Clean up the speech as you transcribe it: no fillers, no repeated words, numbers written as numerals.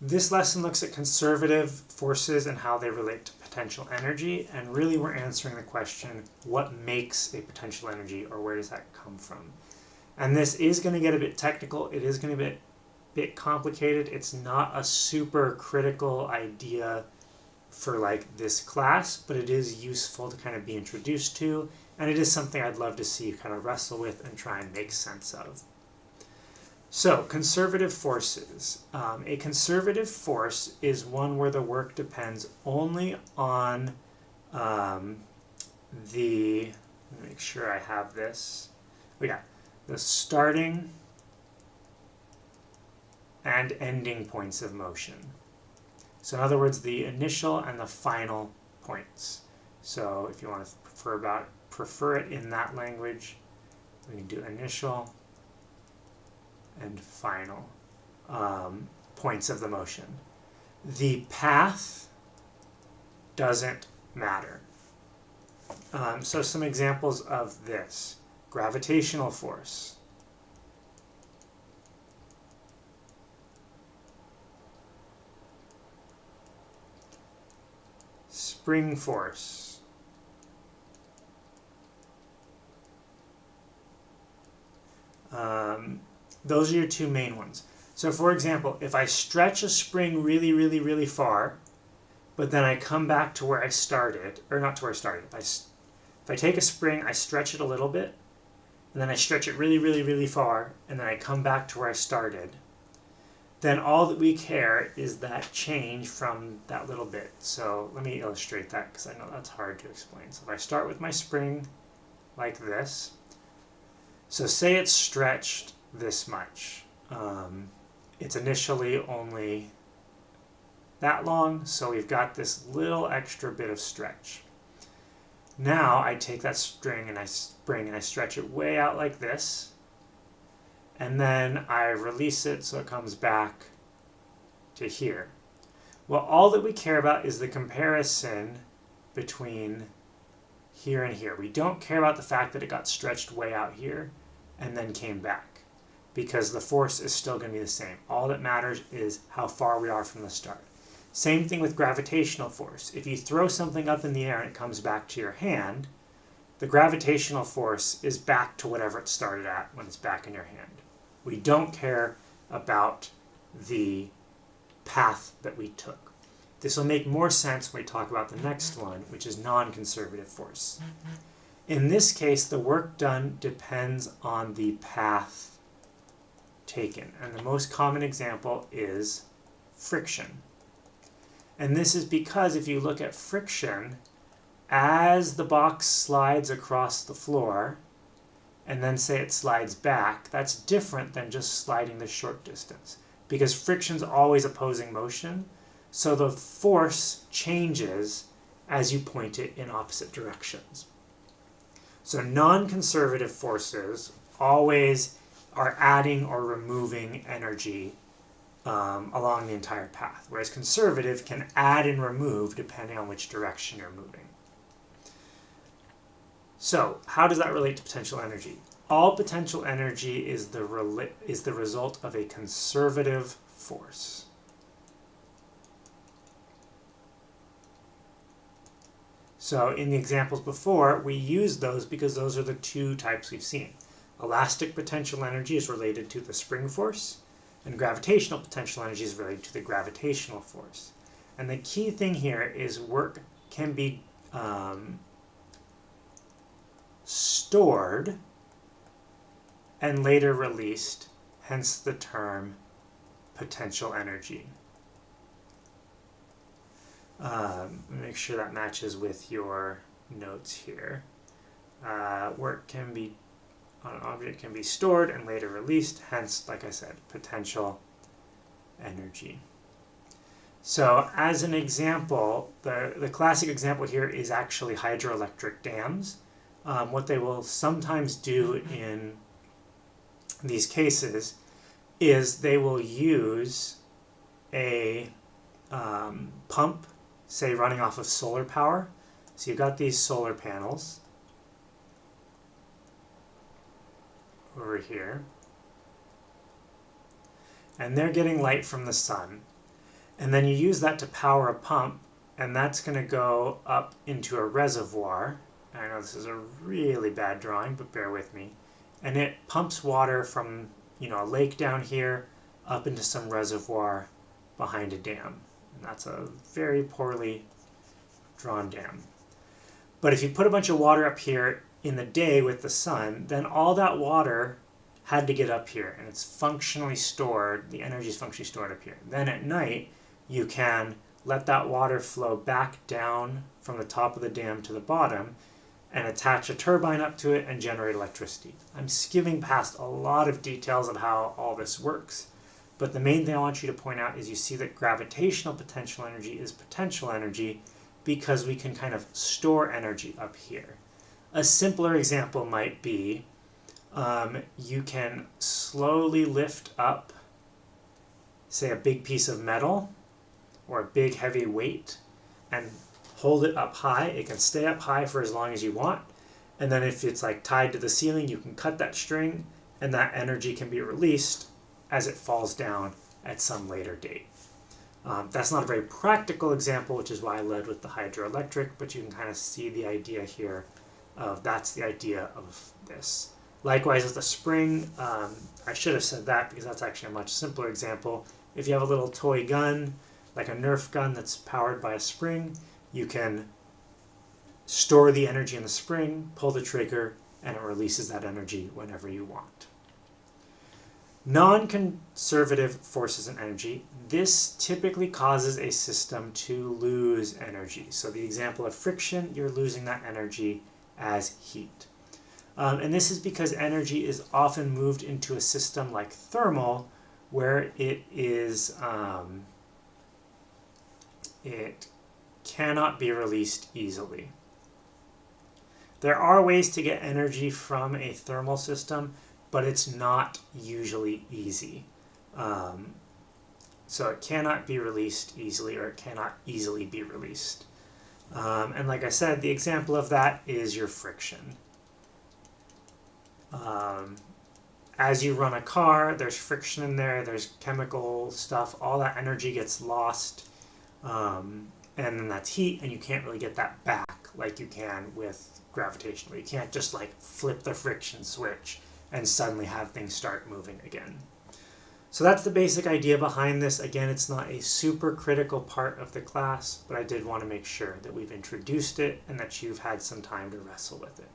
This lesson looks at conservative forces and how they relate to potential energy, and really we're answering the question, what makes a potential energy, or where does that come from? And this is going to get a bit technical, it is going to be a bit complicated, it's not a super critical idea for like this class, but it is useful to kind of be introduced to, and it is something I'd love to see you kind of wrestle with and try and make sense of. So, conservative forces. A conservative force is one where the work depends only on let me make sure I have this. The starting and ending points of motion. So in other words, the initial and the final points. So if you want to prefer it in that language, we can do initial and final points of the motion. The path doesn't matter. So some examples of this. Gravitational force. Spring force. Those are your two main ones. So for example, if I stretch a spring really, really, really far, but then I come back to where I started, or not to where I started, if I take a spring, I stretch it a little bit, and then I stretch it really, really, really far, and then I come back to where I started, then all that we care is that change from that little bit. So let me illustrate that because I know that's hard to explain. So if I start with my spring like this, so say it's stretched this much. It's initially only that long, so we've got this little extra bit of stretch. Now I take that string and I stretch it way out like this, and then I release it so it comes back to here. Well, all that we care about is the comparison between here and here. We don't care about the fact that it got stretched way out here and then came back, because the force is still going to be the same. All that matters is how far we are from the start. Same thing with gravitational force. If you throw something up in the air and it comes back to your hand, the gravitational force is back to whatever it started at when it's back in your hand. We don't care about the path that we took. This will make more sense when we talk about the next one, which is non-conservative force. In this case, the work done depends on the path taken, and the most common example is friction. And this is because if you look at friction, as the box slides across the floor, and then say it slides back, that's different than just sliding the short distance, because friction's always opposing motion, so the force changes as you point it in opposite directions. So non-conservative forces always are adding or removing energy along the entire path, whereas conservative can add and remove depending on which direction you're moving. So how does that relate to potential energy? All potential energy is the result of a conservative force. So in the examples before, we used those because those are the two types we've seen. Elastic potential energy is related to the spring force, and gravitational potential energy is related to the gravitational force. And the key thing here is work can be stored and later released, hence the term potential energy. Make sure that matches with your notes here. Work can be on an object can be stored and later released, hence, like I said, potential energy. So as an example, the classic example here is actually hydroelectric dams. What they will sometimes do in these cases is they will use a pump, say running off of solar power. So you've got these solar panels over here, and they're getting light from the sun. And then you use that to power a pump, and that's going to go up into a reservoir. I know this is a really bad drawing, but bear with me. And it pumps water from, a lake down here up into some reservoir behind a dam. And that's a very poorly drawn dam. But if you put a bunch of water up here in the day with the sun, then all that water had to get up here, and it's functionally stored, the energy is functionally stored up here. Then at night, you can let that water flow back down from the top of the dam to the bottom and attach a turbine up to it and generate electricity. I'm skimming past a lot of details of how all this works, but the main thing I want you to point out is you see that gravitational potential energy is potential energy because we can kind of store energy up here. A simpler example might be you can slowly lift up, say, a big piece of metal or a big heavy weight and hold it up high. It can stay up high for as long as you want. And then if it's like tied to the ceiling, you can cut that string and that energy can be released as it falls down at some later date. That's not a very practical example, which is why I led with the hydroelectric, but you can kind of see the idea here of that's the idea of this. Likewise with a spring, I should have said that because that's actually a much simpler example. If you have a little toy gun, like a Nerf gun that's powered by a spring, you can store the energy in the spring, pull the trigger, and it releases that energy whenever you want. Non-conservative forces and energy, this typically causes a system to lose energy. So the example of friction, you're losing that energy as heat. And this is because energy is often moved into a system like thermal, where it cannot be released easily. There are ways to get energy from a thermal system, but it's not usually easy. So it cannot be released easily, or it cannot easily be released. And like I said, the example of that is your friction. As you run a car, there's friction in there, there's chemical stuff, all that energy gets lost, and then that's heat, and you can't really get that back like you can with gravitational. You can't just like flip the friction switch and suddenly have things start moving again. So that's the basic idea behind this. Again, it's not a super critical part of the class, but I did want to make sure that we've introduced it and that you've had some time to wrestle with it.